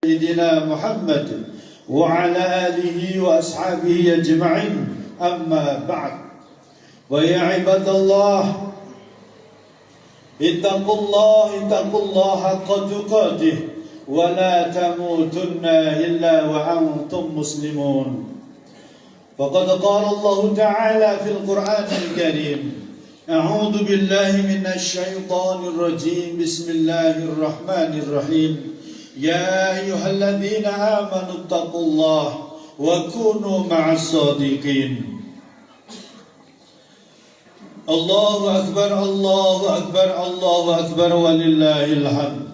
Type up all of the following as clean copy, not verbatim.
سيدنا محمد وعلى آله وأصحابه أجمعين أما بعد ويا عباد الله اتقوا الله حق تقاته ولا تموتن إلا وأنتم مسلمون فقد قال الله تعالى في القرآن الكريم أعوذ بالله من الشيطان الرجيم بسم الله الرحمن الرحيم يا أيها الذين آمنوا اتقوا الله وكونوا مع الصادقين الله أكبر الله أكبر الله أكبر ولله الحمد.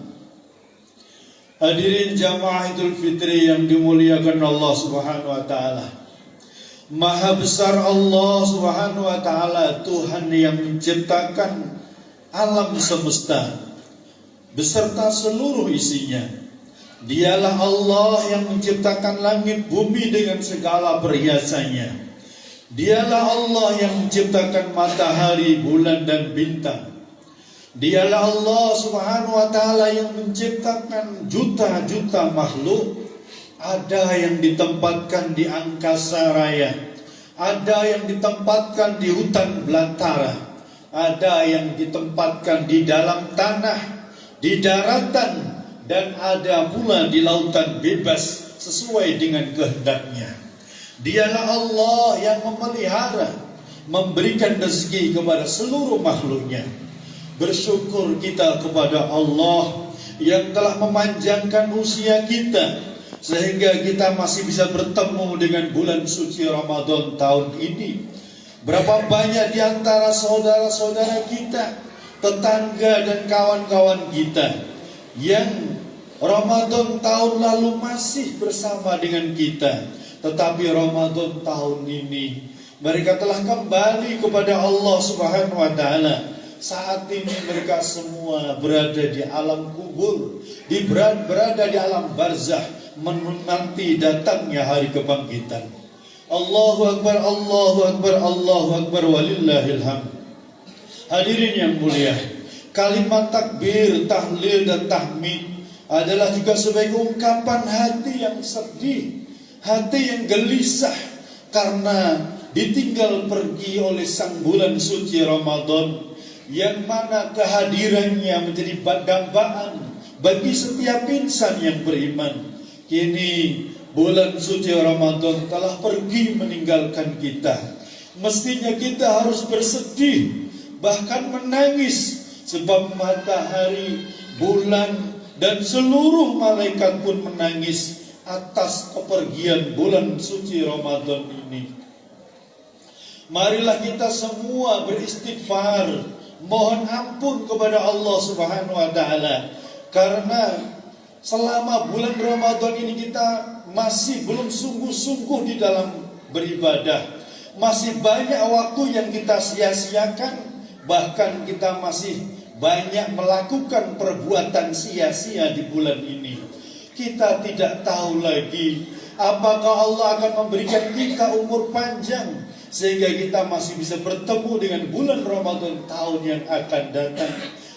Hadirin jamaah Idul Fitri yang dimuliakan Allah Subhanahu wa taala. Maha besar Allah Subhanahu wa taala, Tuhan yang menciptakan alam semesta beserta seluruh isinya. Dialah Allah yang menciptakan langit bumi dengan segala perhiasannya. Dialah Allah yang menciptakan matahari, bulan dan bintang. Dialah Allah Subhanahu wa taala yang menciptakan juta-juta makhluk. Ada yang ditempatkan di angkasa raya, ada yang ditempatkan di hutan belantara, ada yang ditempatkan di dalam tanah, di daratan, dan ada pula di lautan bebas sesuai dengan kehendaknya. Dialah Allah yang memelihara, memberikan rezeki kepada seluruh makhluknya. Bersyukur kita kepada Allah yang telah memanjangkan usia kita sehingga kita masih bisa bertemu dengan bulan suci Ramadan tahun ini. Berapa banyak di antara saudara-saudara kita, tetangga dan kawan-kawan kita yang Ramadan tahun lalu masih bersama dengan kita, tetapi Ramadan tahun ini mereka telah kembali kepada Allah Subhanahu wa taala. Saat ini mereka semua berada di alam kubur, berada di alam barzah, menanti datangnya hari kebangkitan. Allahu Akbar, Allahu Akbar, Allahu Akbar, walillahil hamd. Hadirin yang mulia, kalimat takbir, tahlil dan tahmid adalah juga sebagai ungkapan hati yang sedih, hati yang gelisah karena ditinggal pergi oleh sang bulan suci Ramadan, yang mana kehadirannya menjadi dambaan bagi setiap insan yang beriman. Kini bulan suci Ramadan telah pergi meninggalkan kita. Mestinya kita harus bersedih, bahkan menangis, sebab matahari, bulan dan seluruh malaikat pun menangis atas kepergian bulan suci Ramadan ini. Marilah kita semua beristighfar, mohon ampun kepada Allah Subhanahu wa taala, karena selama bulan Ramadan ini kita masih belum sungguh-sungguh di dalam beribadah. Masih banyak waktu yang kita sia-siakan, bahkan kita masih banyak melakukan perbuatan sia-sia di bulan ini. Kita tidak tahu lagi apakah Allah akan memberikan kita umur panjang sehingga kita masih bisa bertemu dengan bulan Ramadan tahun yang akan datang,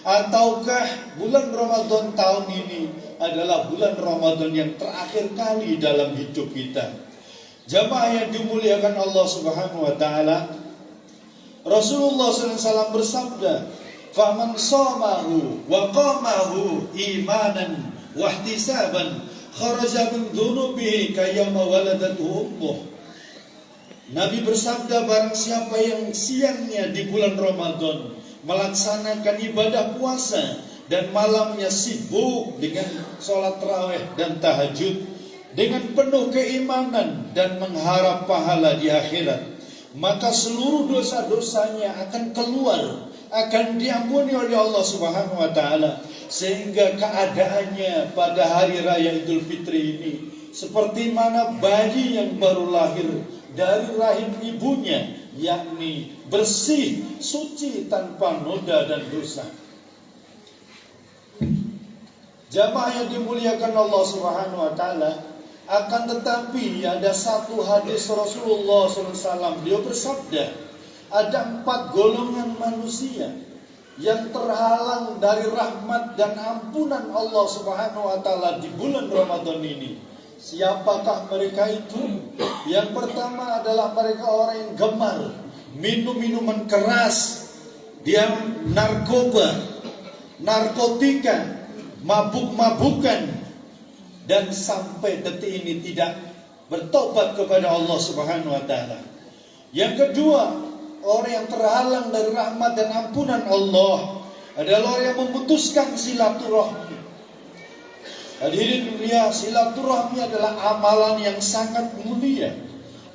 ataukah bulan Ramadan tahun ini adalah bulan Ramadan yang terakhir kali dalam hidup kita. Jamaah yang dimuliakan Allah Subhanahu wa taala, Rasulullah SAW bersabda, "Faman shamahu wa qamahu imanan wa ihtisaban kharaja min dhunubihi kayama waladatu ummuh." Nabi bersabda, barang siapa yang siangnya di bulan Ramadan melaksanakan ibadah puasa dan malamnya sibuk dengan sholat tarawih dan tahajud dengan penuh keimanan dan mengharap pahala di akhirat, maka seluruh dosa-dosanya akan keluar, akan diampuni oleh Allah Subhanahu wa taala, sehingga keadaannya pada hari raya Idul Fitri ini seperti mana bayi yang baru lahir dari rahim ibunya, yakni bersih, suci, tanpa noda dan dosa. Jamaah yang dimuliakan Allah Subhanahu wa taala, akan tetapi ada satu hadis Rasulullah SAW, beliau bersabda, ada 4 golongan manusia yang terhalang dari rahmat dan ampunan Allah Subhanahu wa taala di bulan Ramadan ini. Siapakah mereka itu? Yang pertama adalah mereka orang yang gemar minum minuman keras, dia narkoba, narkotika, mabuk-mabukan, dan sampai detik ini tidak bertobat kepada Allah Subhanahu wa taala. Yang kedua, orang yang terhalang dari rahmat dan ampunan Allah adalah orang yang memutuskan silaturahmi. Hadirin mulia, silaturahmi adalah amalan yang sangat mulia,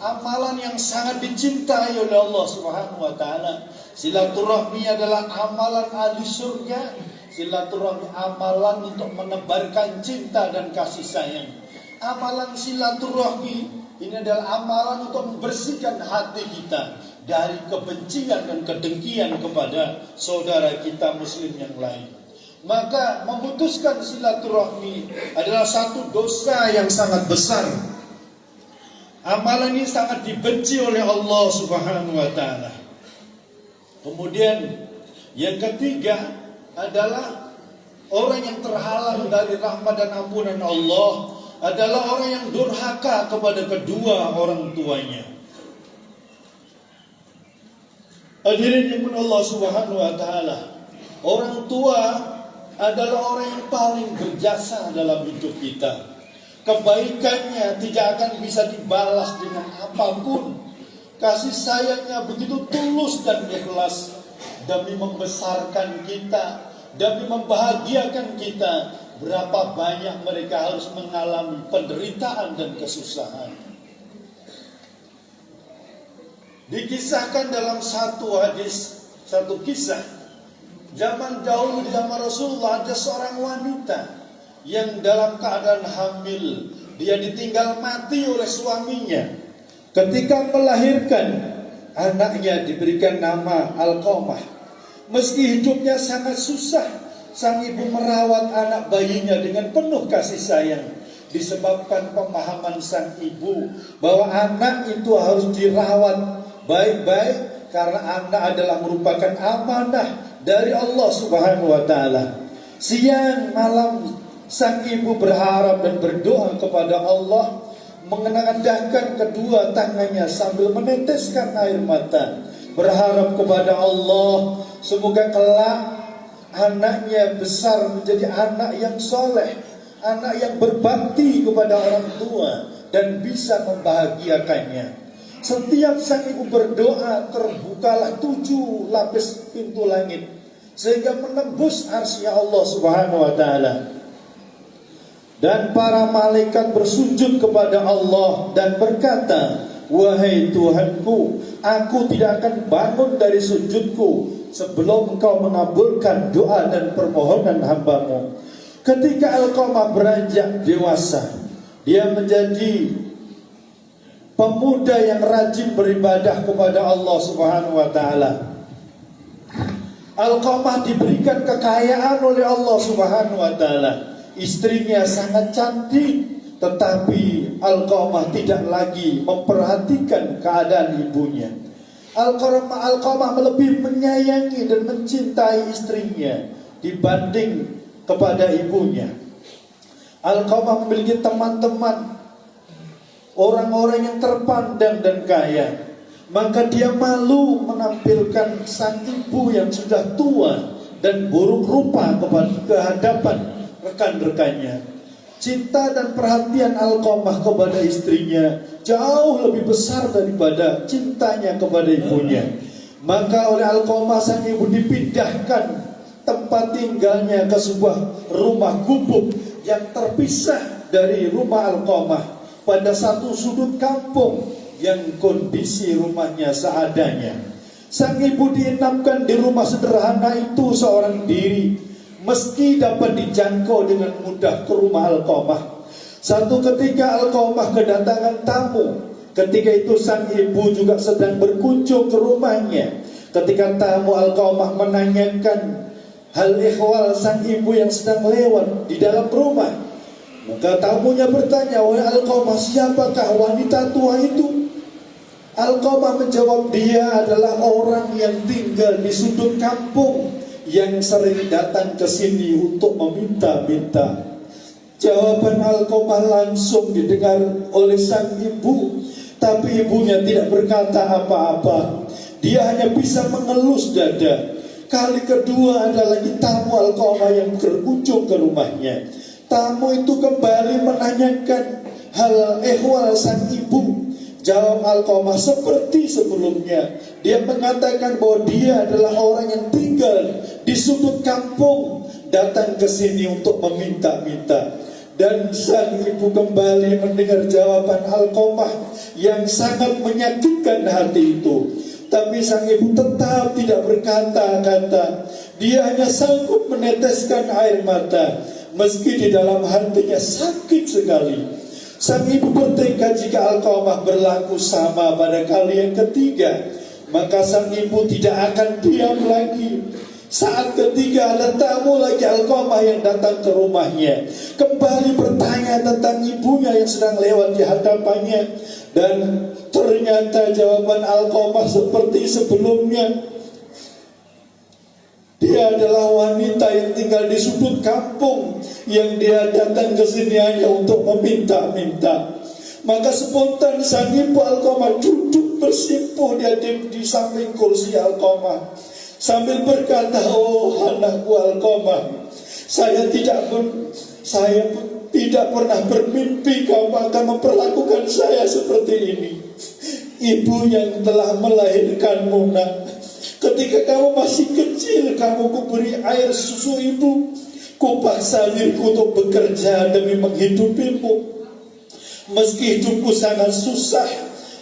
amalan yang sangat dicintai oleh Allah Subhanahu wa taala. Silaturahmi adalah amalan ahli surga. Silaturahmi amalan untuk menebarkan cinta dan kasih sayang. Amalan silaturahmi ini adalah amalan untuk membersihkan hati kita dari kebencian dan kedengkian kepada saudara kita muslim yang lain. Maka memutuskan silaturahmi adalah satu dosa yang sangat besar. Amalan ini sangat dibenci oleh Allah Subhanahu wa taala. Kemudian yang ketiga adalah orang yang terhalang dari rahmat dan ampunan Allah adalah orang yang durhaka kepada kedua orang tuanya. Hadirin yang Allah Subhanahu wa taala, orang tua adalah orang yang paling berjasa dalam hidup kita. Kebaikannya tidak akan bisa dibalas dengan apapun. Kasih sayangnya begitu tulus dan ikhlas demi membesarkan kita, demi membahagiakan kita. Berapa banyak mereka harus mengalami penderitaan dan kesusahan. Dikisahkan dalam satu hadis, satu kisah, zaman dahulu di zaman Rasulullah ada seorang wanita yang dalam keadaan hamil. Dia ditinggal mati oleh suaminya. Ketika melahirkan, anaknya diberikan nama Alqamah. Meski hidupnya sangat susah, sang ibu merawat anak bayinya dengan penuh kasih sayang. Disebabkan pemahaman sang ibu bahwa anak itu harus dirawat baik-baik karena anak adalah merupakan amanah dari Allah Subhanahu wa taala. Siang malam sang ibu berharap dan berdoa kepada Allah, mengenadahkan kedua tangannya sambil meneteskan air mata, berharap kepada Allah semoga kelak anaknya besar menjadi anak yang soleh, anak yang berbakti kepada orang tua dan bisa membahagiakannya. Setiap sang ibu berdoa, terbukalah 7 lapis pintu langit sehingga menembus arsy Allah Subhanahu wa taala. Dan para malaikat bersujud kepada Allah dan berkata, "Wahai Tuhanku, aku tidak akan bangun dari sujudku sebelum Engkau mengabulkan doa dan permohonan hamba-Mu." Ketika Alqamah beranjak dewasa, dia menjadi pemuda yang rajin beribadah kepada Allah Subhanahu wa taala. Alqamah diberikan kekayaan oleh Allah Subhanahu wa taala. Istrinya sangat cantik, tetapi Alqamah tidak lagi memperhatikan keadaan ibunya. Alqamah lebih menyayangi dan mencintai istrinya dibanding kepada ibunya. Alqamah memiliki teman-teman, orang-orang yang terpandang dan kaya. Maka dia malu menampilkan sang ibu yang sudah tua dan buruk rupa ke hadapan rekan-rekannya. Cinta dan perhatian Alqamah kepada istrinya jauh lebih besar daripada cintanya kepada ibunya. Maka oleh Alqamah sang ibu dipindahkan tempat tinggalnya ke sebuah rumah gubuk yang terpisah dari rumah Alqamah pada satu sudut kampung yang kondisi rumahnya seadanya. Sang ibu diinapkan di rumah sederhana itu seorang diri, meski dapat dijangkau dengan mudah ke rumah Alqamah. Satu ketika Alqamah kedatangan tamu. Ketika itu sang ibu juga sedang berkunjung ke rumahnya. Ketika tamu Alqamah menanyakan hal ihwal sang ibu yang sedang lewat di dalam rumah, maka tamunya bertanya, "Wahai Alqamah, siapakah wanita tua itu?" Alqamah menjawab, "Dia adalah orang yang tinggal di sudut kampung yang sering datang ke sini untuk meminta-minta. Jawaban Alqamah langsung didengar oleh sang ibu, tapi ibunya tidak berkata apa-apa. Dia hanya bisa mengelus dada. Kali kedua ada lagi tamu Alqamah yang berkunjung ke rumahnya. Tamu itu kembali menanyakan hal ehwal sang ibu. Jawab Alqamah seperti sebelumnya. Dia mengatakan bahwa dia adalah orang yang tinggal di sudut kampung, datang ke sini untuk meminta-minta. Dan sang ibu kembali mendengar jawaban Alqamah yang sangat menyakitkan hati itu. Tapi sang ibu tetap tidak berkata-kata. Dia hanya sanggup meneteskan air mata, meski di dalam hatinya sakit sekali. Sang ibu bertekad jika Alqamah berlaku sama pada kali yang ketiga, maka sang ibu tidak akan diam lagi. Saat ketiga ada tamu lagi Alqamah yang datang ke rumahnya, kembali bertanya tentang ibunya yang sedang lewat di hadapannya. Dan ternyata jawaban Alqamah seperti sebelumnya. Dia adalah wanita yang tinggal di sudut kampung, yang dia datang ke sini hanya untuk meminta-minta. Maka spontan sang ibu Alqamah duduk bersimpuh di samping kursi Alqamah, sambil berkata, "Oh anakku Alqamah, saya tidak pernah bermimpi kamu akan memperlakukan saya seperti ini. Ibu yang telah melahirkanmu, nak. Ketika kamu masih kecil, kamu kuberi air susu ibu. Kupaksa diriku untuk bekerja demi menghidupimu. Meski hidupku sangat susah,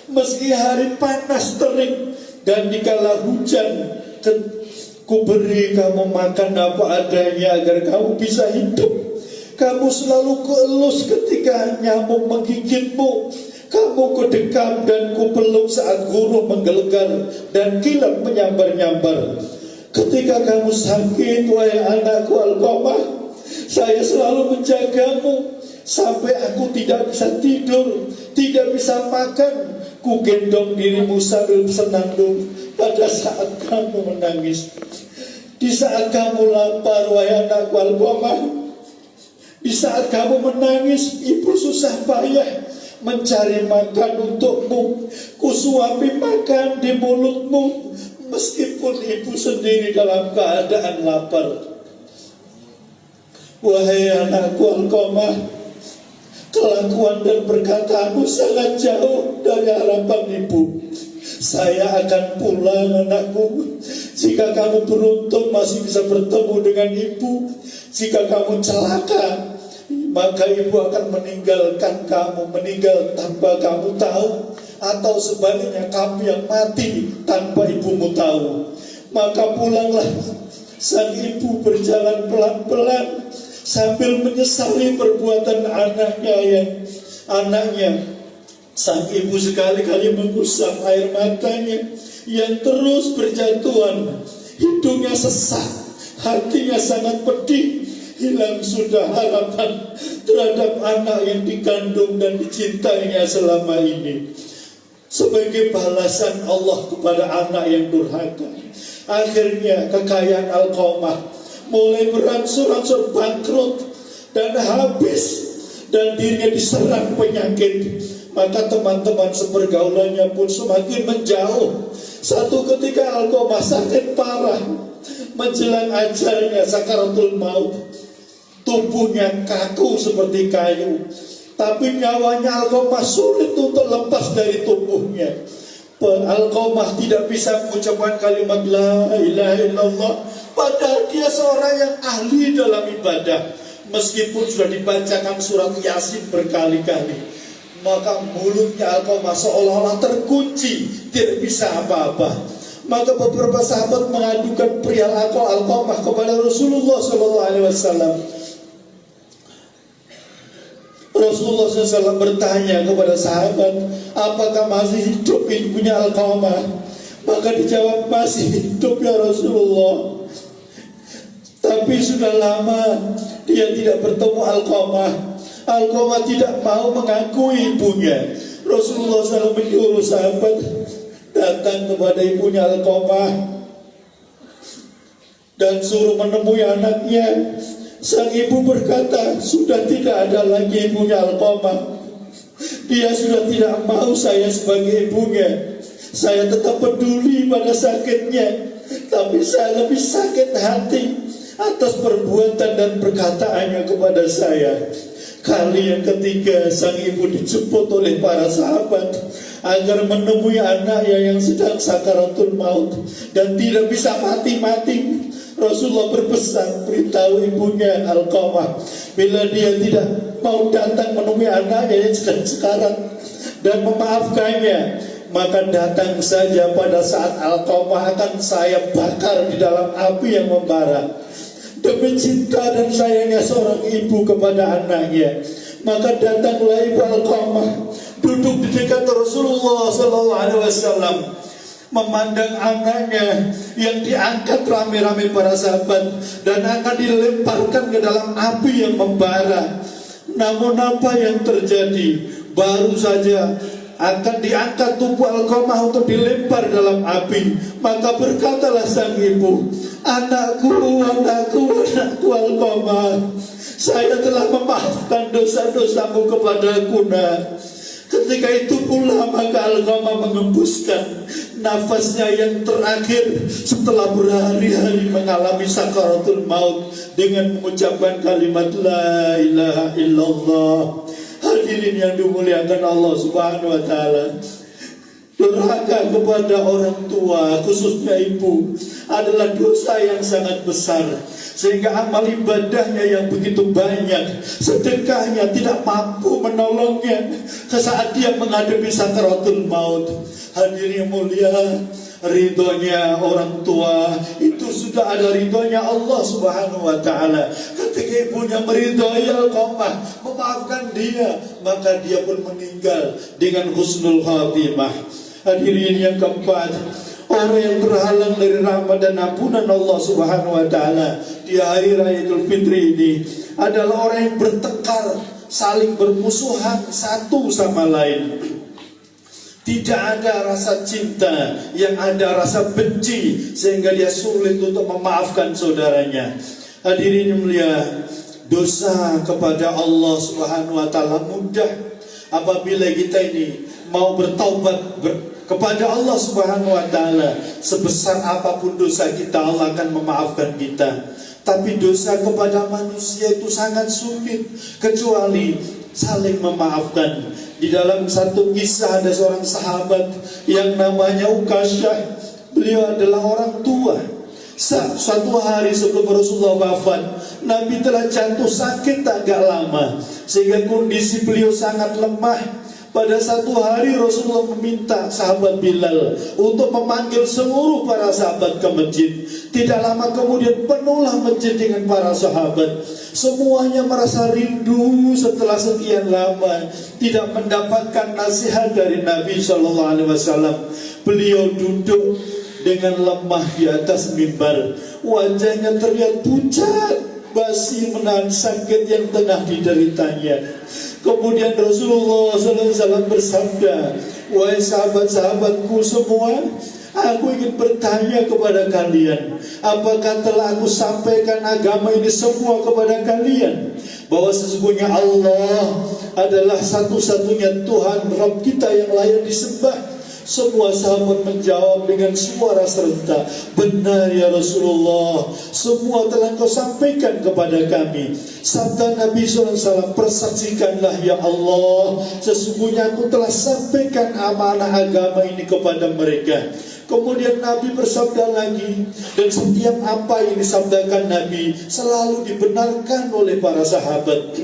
meski hari panas terik, dan dikala hujan, kuberi kamu makan apa adanya agar kamu bisa hidup. Kamu selalu kuelus ketika nyamuk menggigitmu. Kamu kudekap dan kupeluk saat guru menggelegar dan kilat menyambar-nyambar. Ketika kamu sakit, wahai anakku Alqamah, saya selalu menjagamu sampai aku tidak bisa tidur, tidak bisa makan. Ku gendong dirimu sambil senandung pada saat kamu menangis. Di saat kamu lapar, wahai anakku Alqamah, di saat kamu menangis, ibu susah payah mencari makan untukmu. Kusuapi makan di mulutmu, meskipun ibu sendiri dalam keadaan lapar. Wahai anakku Alqamah, kelakuan dan perkataanmu sangat jauh dari harapan ibu. Saya akan pulang anakku. Jika kamu beruntung masih bisa bertemu dengan ibu. Jika kamu celaka, maka ibu akan meninggalkan kamu, meninggal tanpa kamu tahu. Atau sebaliknya, kamu yang mati tanpa ibumu tahu. Maka pulanglah. Sang ibu berjalan pelan-pelan sambil menyesali perbuatan anaknya. Sang ibu sekali-kali mengusap air matanya yang terus berjatuhan. Hidungnya sesak, hatinya sangat pedih. Hilang sudah harapan terhadap anak yang dikandung dan dicintainya selama ini. Sebagai balasan Allah kepada anak yang durhaka, akhirnya kekayaan Alqamah mulai berangsur-angsur bangkrut dan habis, dan dirinya diserang penyakit. Maka teman-teman sepergaulannya pun semakin menjauh. Satu ketika Alqamah sakit parah, menjelang ajalnya sakaratul maut. Tubuhnya kaku seperti kayu, tapi nyawanya Alqamah sulit untuk lepas dari tubuhnya. Alqamah tidak bisa mengucapkan kalimat la ilaha illallah, padahal dia seorang yang ahli dalam ibadah. Meskipun sudah dibacakan surat Yasin berkali-kali, maka mulutnya Alqamah seolah-olah terkunci, tidak bisa apa-apa. Maka beberapa sahabat mengadukan perihal Alqamah kepada Rasulullah SAW. Rasulullah SAW bertanya kepada sahabat, apakah masih hidup ibunya Alqamah? Maka dijawab, masih hidup ya Rasulullah. Tapi sudah lama dia tidak bertemu Alqamah. Alqamah tidak mau mengakui ibunya. Rasulullah SAW menyuruh sahabat datang kepada ibunya Alqamah dan suruh menemui anaknya. Sang ibu berkata, sudah tidak ada lagi ibunya Alqamah. Dia sudah tidak mau saya sebagai ibunya. Saya tetap peduli pada sakitnya, tapi saya lebih sakit hati atas perbuatan dan perkataannya kepada saya. Kali yang ketiga, sang ibu dijemput oleh para sahabat agar menemui anaknya yang sedang sakaratul maut dan tidak bisa mati-mati. Rasulullah berpesan, beritahu ibunya Alqamah, bila dia tidak mau datang menemui anaknya yang sedang sekarat dan memaafkannya, maka datang saja pada saat Alqamah akan saya bakar di dalam api yang membara. Demi cinta dan sayangnya seorang ibu kepada anaknya, maka datanglah ibu Alqamah, duduk di dekat Rasulullah SAW, memandang anaknya yang diangkat rame-rame para sahabat dan akan dilemparkan ke dalam api yang membara. Namun apa yang terjadi? Baru saja akan diangkat tubuh Alqamah untuk dilempar dalam api, maka berkatalah sang ibu, anakku Alqamah, saya telah memaafkan dosa-dosamu kepadaku, nak. Ketika itu pula maka Alqamah mengembuskan nafasnya yang terakhir setelah berhari-hari mengalami sakaratul maut dengan mengucapkan kalimat la ilaha illallah. Hadirin yang dimuliakan Allah Subhanahu wa taala, durhaka kepada orang tua, khususnya ibu, adalah dosa yang sangat besar, sehingga amal ibadahnya yang begitu banyak, sedekahnya tidak mampu menolongnya saat dia menghadapi sakaratul maut. Hadirin yang mulia, ridhonya orang tua itu sudah ada ridhonya Allah Subhanahu wa taala. Ketika ibunya meridhoi Alqamah, memaafkan dia, maka dia pun meninggal dengan husnul khatimah. Hadirin yang keempat, orang yang terhalang dari rahmat dan ampunan Allah Subhanahu wa taala di hari raya Idul Fitri ini adalah orang yang bertengkar, saling bermusuhan satu sama lain. Tidak ada rasa cinta, yang ada rasa benci, sehingga dia sulit untuk memaafkan saudaranya. Hadirin yang mulia, dosa kepada Allah Subhanahu wa taala mudah apabila kita ini mau bertaubat kepada Allah Subhanahu wa taala. Sebesar apapun dosa kita, Allah akan memaafkan kita. Tapi dosa kepada manusia itu sangat sulit, kecuali saling memaafkan. Di dalam satu kisah ada seorang sahabat yang namanya Ukasyah. Beliau adalah orang tua. Suatu hari sebelum Rasulullah wafat, Nabi telah jatuh sakit agak lama, sehingga kondisi beliau sangat lemah. Pada satu hari Rasulullah meminta sahabat Bilal untuk memanggil seluruh para sahabat ke masjid. Tidak lama kemudian penuhlah masjid dengan para sahabat. Semuanya merasa rindu setelah sekian lama tidak mendapatkan nasihat dari Nabi SAW. Beliau duduk dengan lemah di atas mimbar. Wajahnya terlihat pucat, basi menahan sakit yang tengah dideritanya. Kemudian Rasulullah SAW bersabda, wahai sahabat-sahabatku semua, aku ingin bertanya kepada kalian, apakah telah aku sampaikan agama ini semua kepada kalian? Bahwa sesungguhnya Allah adalah satu-satunya Tuhan Rabb kita yang layak disembah. Semua sahabat menjawab dengan suara serentak, benar ya Rasulullah, semua telah kau sampaikan kepada kami. Sabda Nabi SAW, persaksikanlah ya Allah, sesungguhnya aku telah sampaikan amanah agama ini kepada mereka. Kemudian Nabi bersabda lagi, dan setiap apa yang disabdakan Nabi selalu dibenarkan oleh para sahabat.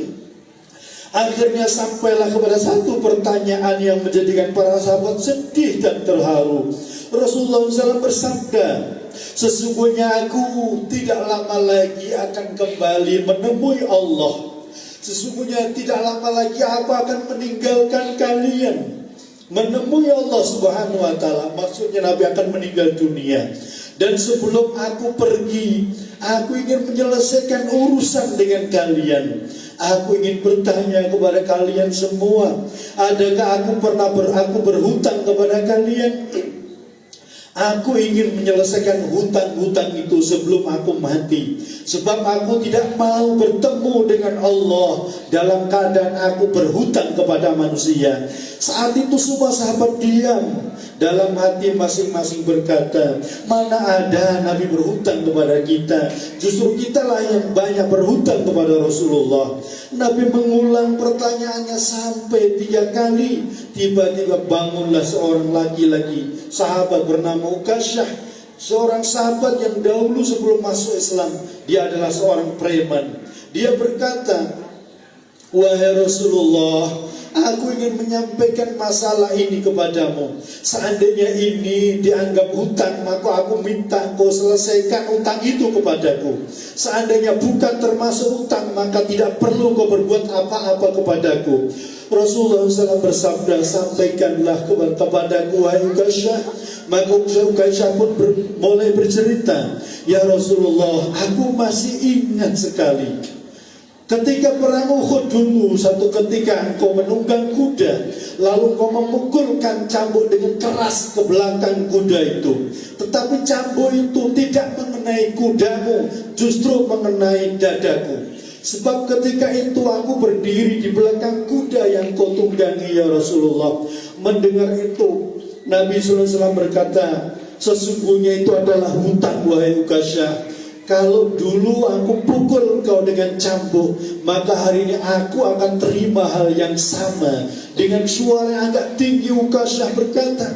Akhirnya sampailah kepada satu pertanyaan yang menjadikan para sahabat sedih dan terharu. Rasulullah SAW bersabda, sesungguhnya aku tidak lama lagi akan kembali menemui Allah. Sesungguhnya tidak lama lagi aku akan meninggalkan kalian, menemui Allah Subhanahu wa taala. Maksudnya Nabi akan meninggal dunia. Dan sebelum aku pergi, aku ingin menyelesaikan urusan dengan kalian. Aku ingin bertanya kepada kalian semua, adakah aku berhutang kepada kalian? Aku ingin menyelesaikan hutang-hutang itu sebelum aku mati. Sebab aku tidak mau bertemu dengan Allah dalam keadaan aku berhutang kepada manusia. Saat itu semua sahabat diam. Dalam hati masing-masing berkata, mana ada Nabi berhutang kepada kita. Justru kitalah yang banyak berhutang kepada Rasulullah. Nabi mengulang pertanyaannya sampai 3 kali. Tiba-tiba bangunlah seorang laki-laki, sahabat bernama Ukasyah, seorang sahabat yang dahulu sebelum masuk Islam, dia adalah seorang preman. Dia berkata, wahai Rasulullah, aku ingin menyampaikan masalah ini kepadamu. Seandainya ini dianggap hutang, maka aku minta kau selesaikan hutang itu kepadaku. Seandainya bukan termasuk hutang, maka tidak perlu kau berbuat apa-apa kepadaku. Rasulullah SAW bersabda, sampaikanlah kepadaku wahai Ukasyah. Maka Ukasyah pun mulai bercerita, ya Rasulullah, aku masih ingat sekali ketika perang Uhud dulu, satu ketika engkau menunggang kuda, lalu engkau memukulkan cambuk dengan keras ke belakang kuda itu. Tetapi cambuk itu tidak mengenai kudamu, justru mengenai dadaku. Sebab ketika itu aku berdiri di belakang kuda yang kau tunggangi ya Rasulullah. Mendengar itu, Nabi SAW berkata, sesungguhnya itu adalah hutang wahai Ukasyah. Kalau dulu aku pukul kau dengan cambuk, maka hari ini aku akan terima hal yang sama. Dengan suara yang agak tinggi Ukasyah berkata,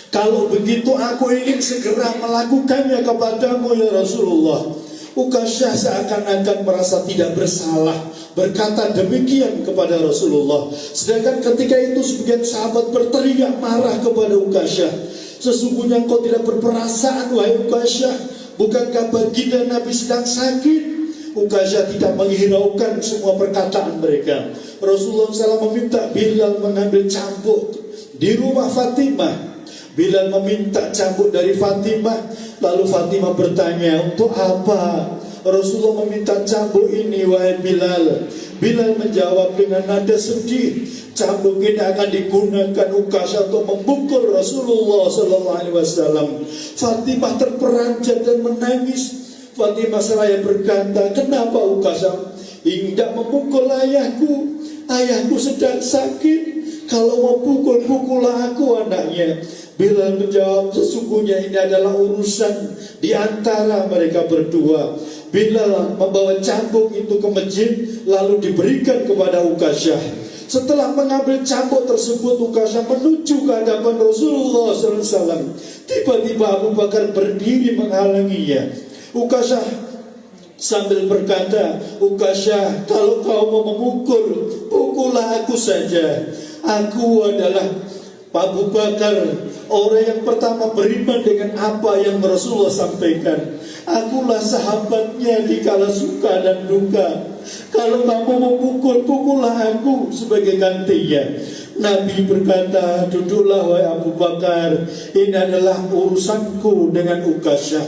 kalau begitu aku ingin segera melakukannya kepadamu ya Rasulullah. Ukasyah seakan-akan merasa tidak bersalah, berkata demikian kepada Rasulullah. Sedangkan ketika itu sebagian sahabat berteriak marah kepada Ukasyah, sesungguhnya engkau tidak berperasaan wahai Ukasyah. Bukankah baginda Nabi sedang sakit? Ukasyah tidak menghiraukan semua perkataan mereka. Rasulullah SAW meminta Bilal mengambil cambuk di rumah Fatimah. Bilal meminta cambuk dari Fatimah. Lalu Fatimah bertanya, untuk apa Rasulullah meminta cambuk ini wahai Bilal? Bilal menjawab dengan nada sedih, cambuk ini akan digunakan Ukasyah untuk memukul Rasulullah SAW. Fatimah terperanjat dan menangis. Fatimah seraya berkata, kenapa Ukasyah hendak memukul ayahku? Ayahku sedang sakit. Kalau mau pukul-pukullah aku anaknya. Bilal menjawab, sesungguhnya ini adalah urusan di antara mereka berdua. Bilal membawa cambuk itu ke masjid, lalu diberikan kepada Ukasyah. Setelah mengambil cambuk tersebut, Ukasyah menuju ke hadapan Rasulullah SAW. Tiba-tiba Abu Bakar berdiri menghalanginya. Ukasyah sambil berkata, Ukasyah, kalau kau mau memukul, pukullah aku saja. Aku adalah Abu Bakar, orang yang pertama beriman dengan apa yang Rasulullah sampaikan. Akulah sahabatnya di kala suka dan duka. Kalau kamu mau pukul, pukullah aku sebagai gantinya. Nabi berkata, duduklah wahai Abu Bakar, ini adalah urusanku dengan Ukasyah.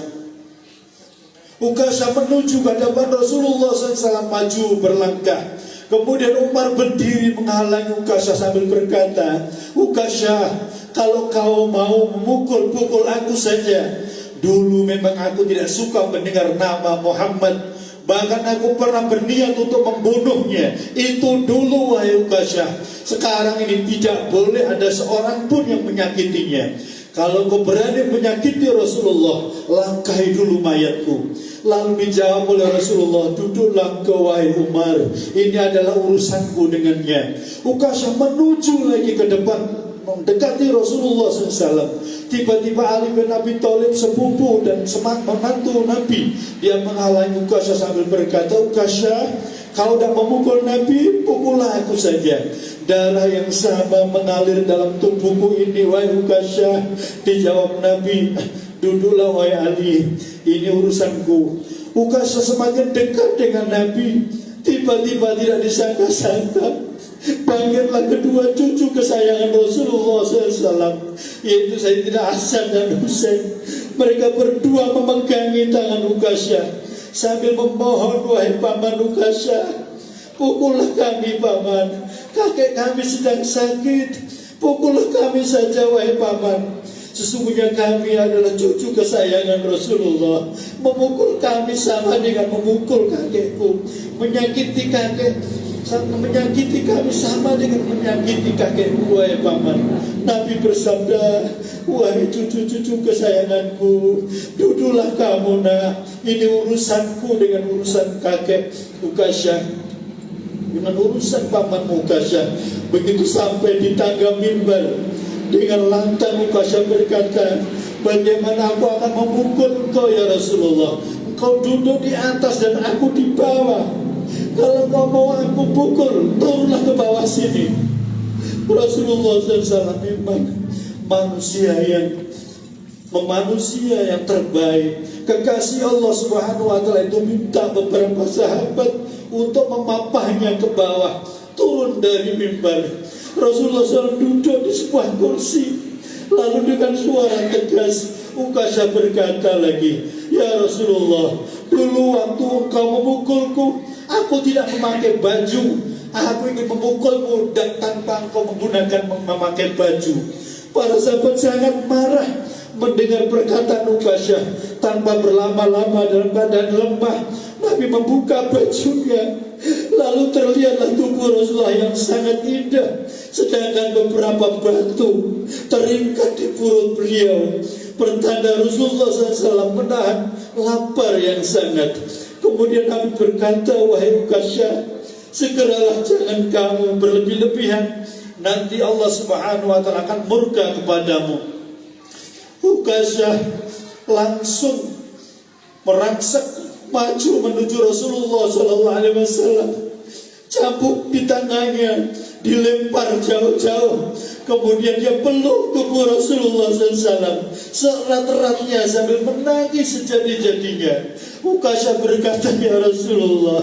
Ukasyah menuju ke hadapan Rasulullah SAW, maju berlangkah. Kemudian Umar berdiri menghalangi Ukasyah sambil berkata, Ukasyah, kalau kau mau memukul, pukul aku saja. Dulu memang aku tidak suka mendengar nama Muhammad, bahkan aku pernah berniat untuk membunuhnya. Itu dulu wahai Ukasyah. Sekarang ini tidak boleh ada seorang pun yang menyakitinya. Kalau kau berani menyakiti Rasulullah, langkahi dulu mayatku. Lalu dijawab oleh Rasulullah, duduklah kau wahai Umar, ini adalah urusanku dengannya. Ukasyah menuju lagi ke depan, mendekati Rasulullah SAW. Tiba-tiba Ali bin Abi Thalib, sepupu dan menantu Nabi, dia menghalangi Ukasyah sambil berkata, Ukasyah, kau dah memukul Nabi, pukullah aku saja. Darah yang sama mengalir dalam tubuhku ini wahai Ukasyah. Dijawab Nabi, duduklah wahai Ali, ini urusanku. Ukasyah semakin dekat dengan Nabi. Tiba-tiba tidak disangka-sangka, bangkitlah kedua cucu kesayangan Rasulullah SAW, yaitu Sayyidina Hasan dan Husain. Mereka berdua memegangi tangan Ukasyah sambil memohon, wahai paman Ukasyah, pukullah kami paman, kakek kami sedang sakit, pukullah kami saja wahai paman. Sesungguhnya kami adalah cucu kesayangan Rasulullah. Memukul kami sama dengan memukul kakekku. Menyakiti kami sama dengan menyakiti kakekku, wahai paman. Nabi bersabda, wahai cucu-cucu kesayanganku, duduklah kamu nak. Ini urusanku dengan urusan kakek Ukasyah, dengan urusan paman Ukasyah. Begitu sampai di tangga mimbar, dengan lantang Ukasyah berkata, bagaimana aku akan memukul engkau ya Rasulullah? Engkau duduk di atas dan aku di bawah. Kalau kau mau aku pukul, turunlah ke bawah sini. Rasulullah SAW memang manusia yang terbaik. Kekasih Allah Subhanahu wa Ta'ala itu minta beberapa sahabat untuk memapahnya ke bawah, turun dari mimbar. Rasulullah SAW duduk di sebuah kursi. Lalu dengan suara tegas Ukasyah berkata lagi, ya Rasulullah, dulu waktu engkau memukulku, aku tidak memakai baju. Aku ingin memukulmu dan tanpa engkau memakai baju. Para sahabat sangat marah mendengar perkataan Ukasyah. Tanpa berlama-lama dalam keadaan lemah, Nabi membuka bajunya. Lalu terlihatlah tubuh Rasulullah yang sangat indah, sedangkan beberapa batu teringkat di perut beliau, pertanda Rasulullah SAW menahan lapar yang sangat. Kemudian Nabi berkata, wahai Ukasyah, segeralah jangan kamu berlebih-lebihan, nanti Allah Subhanahu wa Ta'ala akan murka kepadamu. Ukasyah langsung merangsek maju menuju Rasulullah SAW. Cambuk di tangannya dilempar jauh-jauh. Kemudian dia peluk tubuh Rasulullah SAW seerat-eratnya sambil menangis sejadi-jadinya. Ukasyah berkata, ya Rasulullah,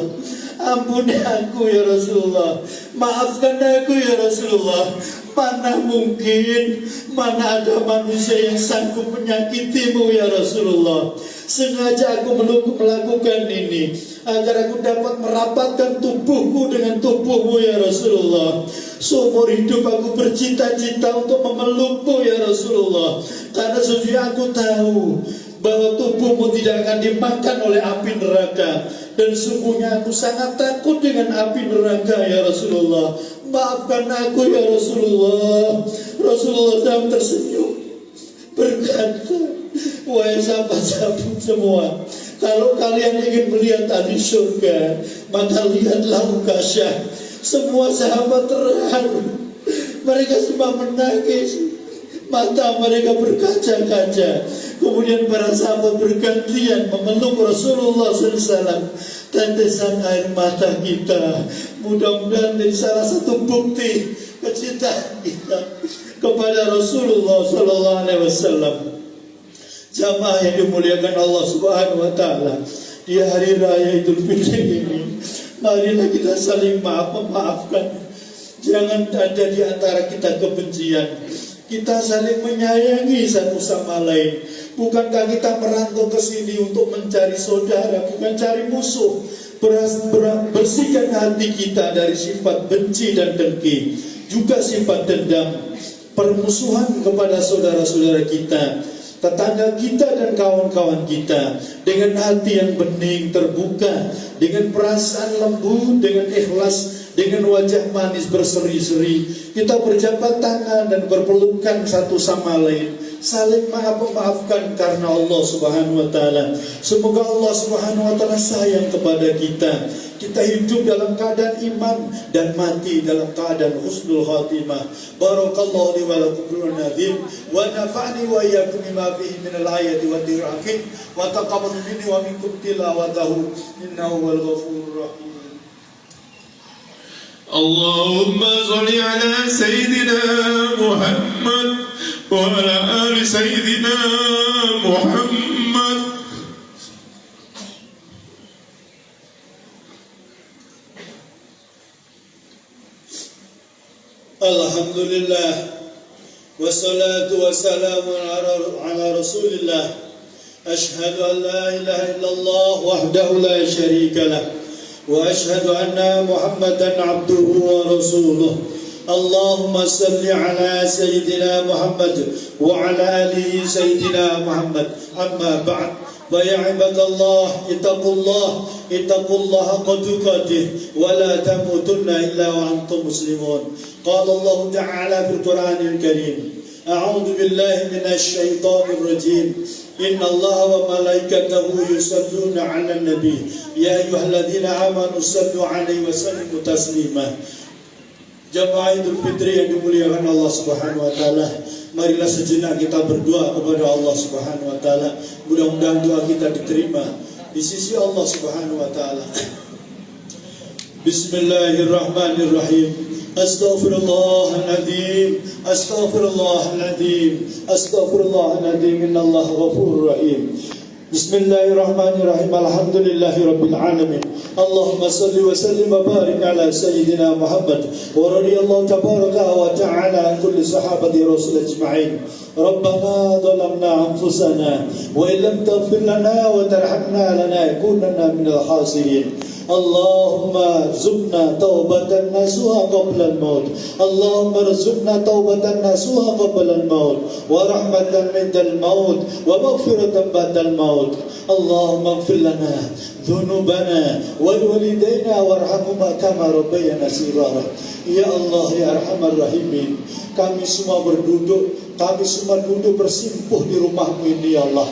ampuni aku ya Rasulullah, maafkan aku ya Rasulullah. Mana mungkin, mana ada manusia yang sanggup menyakitimu ya Rasulullah. Sengaja aku melakukan ini agar aku dapat merapatkan tubuhku dengan tubuhmu ya Rasulullah. Seumur hidup aku bercita-cita untuk memelukmu ya Rasulullah, karena sejujurnya aku tahu bahwa tubuhmu tidak akan dimakan oleh api neraka. Dan sungguhnya aku sangat takut dengan api neraka ya Rasulullah. Maafkan aku ya Rasulullah. Rasulullah SAW tersenyum berkata, wahai sahabat-sahabat semua, kalau kalian ingin melihat ahli surga, maka lihatlah Ukasyah. Semua sahabat terharu, mereka semua menangis, mata mereka berkaca-kaca. Kemudian para sahabat bergantian memeluk Rasulullah SAW. Tetesan air mata kita mudah-mudahan menjadi salah satu bukti kecintaan kita kepada Rasulullah SAW. Jamaah yang dimuliakan Allah Subhanahu wa Ta'ala, di hari raya Idul Fitri ini, marilah kita saling memaafkan. Jangan ada di antara kita kebencian. Kita saling menyayangi satu sama lain. Bukankah kita merantau ke sini untuk mencari saudara, bukan cari musuh? Bersihkan hati kita dari sifat benci dan dengki, juga sifat dendam, permusuhan kepada saudara-saudara kita, tetangga kita dan kawan-kawan kita, dengan hati yang bening, terbuka, dengan perasaan lembut, dengan ikhlas, dengan wajah manis berseri-seri, kita berjabat tangan dan berpelukan satu sama lain, saling memaafkan karena Allah Subhanahu wa Ta'ala. Semoga Allah Subhanahu wa Ta'ala sayang kepada kita. Kita hidup dalam keadaan iman dan mati dalam keadaan husnul khatimah. Barakallahu li wa lakum bil nadhim wa nafa'ni wa iyyakum bima fihi min al-ayati wa dhikril hakim wa taqabbal minni wa minkum tilawatahu innahu wal ghafurur rahim. Allahumma sholli ala sayyidina Muhammad wa ala ali sayyidina Muhammad. Alhamdulillah, wassalatu wassalamu ala rasulillah. Ashhadu an la ilaha illallah wahdahu la syarika lah, wa ashhadu anna Muhammadan abduhu wa rasuluh. اللهم صل على سيدنا محمد وعلى آل سيدنا محمد. أما بعد فيا عباد الله اتقوا الله حق تقاته ولا تموتن إلا وأنتم مسلمون. قال الله تعالى في القرآن الكريم: أعوذ بالله من الشيطان الرجيم. إن الله وملائكته يصلون على النبي يا أيها الذين آمنوا صلوا عليه وسلموا تسليما. Jamaah Idul Fitri yang dimuliakan Allah Subhanahu wa taala, marilah sejenak kita berdoa kepada Allah Subhanahu wa taala. Mudah-mudahan doa kita diterima di sisi Allah Subhanahu wa taala. Bismillahirrahmanirrahim. Astaghfirullahaladzim, astaghfirullahaladzim, astaghfirullahaladzim. Innallaha ghafurur rahim. Bismillahirrahmanirrahim. Alhamdulillahi rabbil alamin. Allahumma salli wa sallim wa barik ala sayyidina Muhammad wa radiyallahu tabaraka wa ta'ala an kulli sahabati rasul ajma'in. Rabbana dhalamna anfusana wa illam taghfir lana wa tarhamna lanakunanna minal khasirin. Allahumma rizqna taubatan nasuha qabla al-maut. Allahumma rizqna taubatan nasuha qabla al-maut wa rahmatan minal maut wa maghfiratan ba'dal maut. Allahumma ighfir lana dhunubana wa liwalidayna warhamhuma kama rabbayana shighara. Ya Allah ya Arhamar Rahimin, kami semua duduk bersimpuh di rumah-Mu ini ya Allah.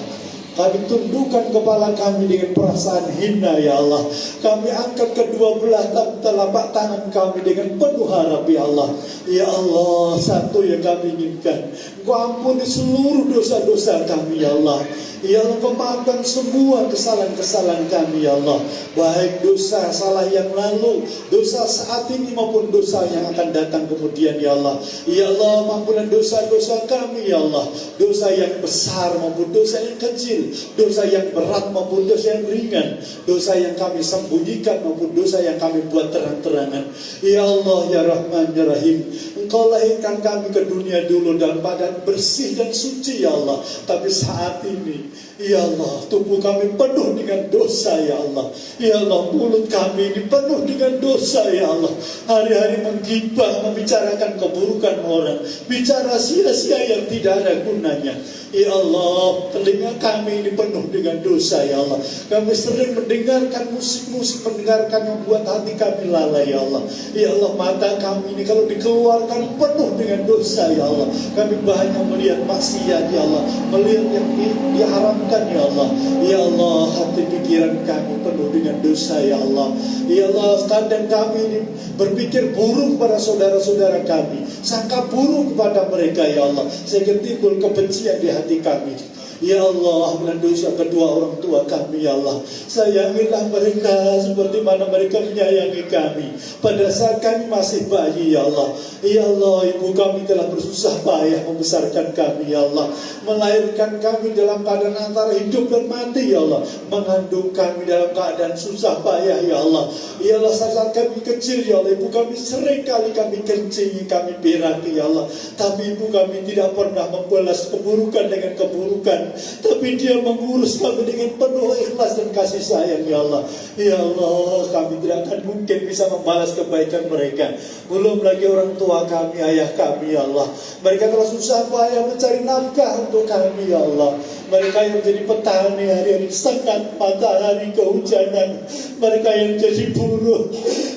Kami tundukkan kepala kami dengan perasaan hina ya Allah. Kami angkat kedua belah telapak tangan kami dengan penuh harap ya Allah. Ya Allah, satu yang kami inginkan, Engkau ampuni seluruh dosa-dosa kami ya Allah. Ya Allah, Engkau maafkan semua kesalahan-kesalahan kami ya Allah, baik dosa salah yang lalu, dosa saat ini maupun dosa yang akan datang kemudian ya Allah. Ya Allah, maafkan dosa-dosa kami ya Allah, dosa yang besar maupun dosa yang kecil, dosa yang berat maupun dosa yang ringan, dosa yang kami sembunyikan maupun dosa yang kami buat terang-terangan. Ya Allah ya Rahman ya Rahim, Engkau lahirkan kami ke dunia dulu dalam badan bersih dan suci ya Allah, tapi saat ini ya Allah, tubuh kami penuh dengan dosa ya Allah. Ya Allah, mulut kami ini penuh dengan dosa ya Allah. Hari-hari menggibah, membicarakan keburukan orang, bicara sia-sia yang tidak ada gunanya. Ya Allah, telinga kami ini penuh dengan dosa ya Allah. Kami sering mendengarkan musik-musik, mendengarkan yang buat hati kami lalai ya Allah. Ya Allah, mata kami ini kalau dikeluarkan penuh dengan dosa ya Allah. Kami banyak melihat maksiat ya Allah, melihat yang diharamkan ya Allah. Ya Allah, hati pikiran kami penuh dengan dosa ya Allah. Ya Allah, kadang kami ini berpikir buruk pada saudara-saudara kami, sangka buruk kepada mereka ya Allah, sehingga timbul kebencian di hati kami. Ya Allah, dengan dosa kedua orang tua kami ya Allah, sayangilah mereka seperti mana mereka menyayangi kami pada saat kami masih bayi ya Allah. Ya Allah, ibu kami telah bersusah payah membesarkan kami ya Allah, melahirkan kami dalam keadaan antara hidup dan mati ya Allah, mengandung kami dalam keadaan susah payah ya Allah. Ya Allah, saat kami kecil ya Allah, ibu kami sering kali kami kencingi, kami pirati ya Allah, tapi ibu kami tidak pernah membalas keburukan dengan keburukan, tapi dia mengurus kami dengan penuh ikhlas dan kasih sayang ya Allah. Ya Allah, kami tidak akan mungkin bisa membalas kebaikan mereka, belum lagi orang tua kami, ayah kami ya Allah. Mereka telah susah payah mencari nafkah untuk kami ya Allah. Mereka yang jadi petani hari-hari sengat matahari kehujanan, mereka yang jadi buruh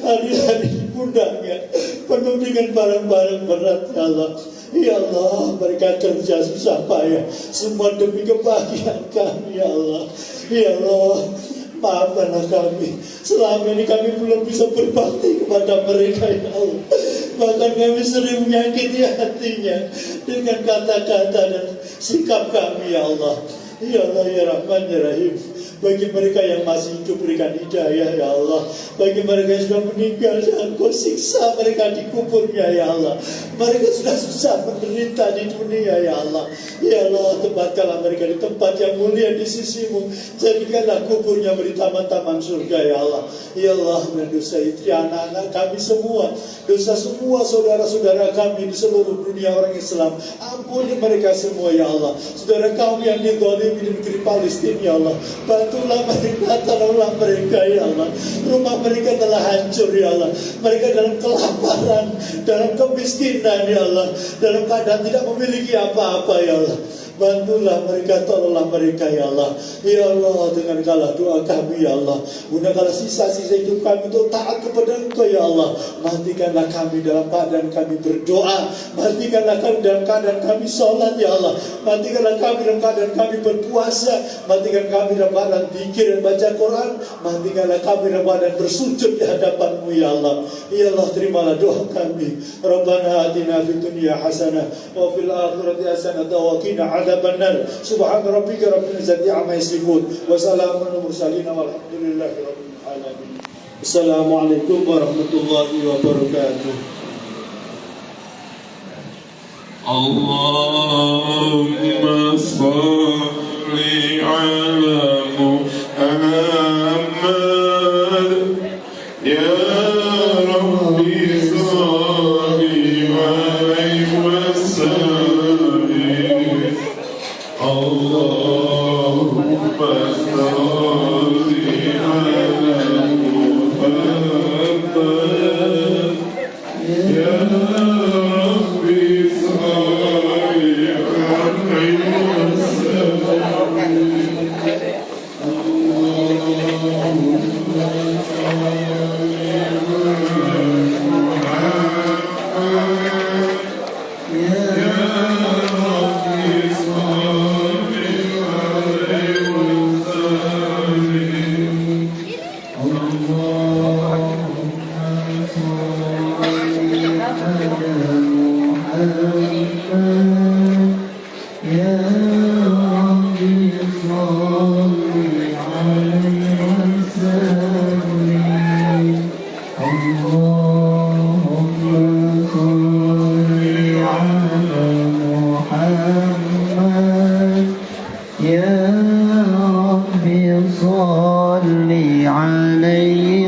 hari-hari pundaknya penuh dengan barang-barang berat ya Allah. Ya Allah, mereka kerja susah payah semua demi kebahagiaan kami ya Allah. Ya Allah, maafkanlah kami, selama ini kami belum bisa berbakti kepada mereka ya Allah. Bahkan kami sering menyakiti hatinya dengan kata-kata dan sikap kami ya Allah. Ya Allah ya Rahman ya Rahim, bagi mereka yang masih hidup berikan hidayah ya Allah. Bagi mereka yang sudah meninggal, jangan Kau siksa mereka di kuburnya ya Allah. Mereka sudah susah menderita di dunia ya Allah. Ya Allah, tempatkanlah mereka di tempat yang mulia di sisi-Mu. Jadikanlah kuburnya menjadi taman-taman surga ya Allah. Ya Allah, dosa istri anak-anak kami semua, dosa semua saudara-saudara kami di seluruh dunia orang Islam, ampuni mereka semua ya Allah. Saudara kami yang dizalimi di negeri Palestina ya Allah, bantulah mereka, tolonglah mereka ya Allah. Rumah mereka telah hancur ya Allah. Mereka dalam kelaparan, dalam kemiskinan ya Allah, dalam keadaan tidak memiliki apa-apa ya Allah. Bantulah mereka, tolonglah mereka ya Allah. Ya Allah, dengarkanlah doa kami ya Allah. Gunakanlah sisa-sisa hidup kami untuk taat kepada Engkau ya Allah. Matikanlah kami dalam keadaan kami berdoa. Matikanlah kami dalam keadaan kami sholat ya Allah. Matikanlah kami dalam keadaan kami berpuasa. Matikan kami dalam keadaan zikir dan baca Quran. Matikanlah kami dalam keadaan bersujud di hadapan-Mu ya Allah. Ya Allah, terimalah doa kami. Rabbana atina fid dunya hasanah wa fil akhirati hasanah wa qina adzabannar. Subhana rabbika rabbil izzati amma yasifun wa salamun alal mursalin walhamdulillahi rabbil alamin. Assalamualaikum warahmatullahi wabarakatuh. Allahumma salli ala Muhammad ya Rabbi salli alaihi wasallim. Allahumma salli ala Muhammad ya Rabbi salli alaihi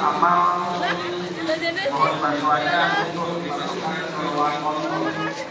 Amal mohon bantuannya untuk dimasukkan ke ruang kosong.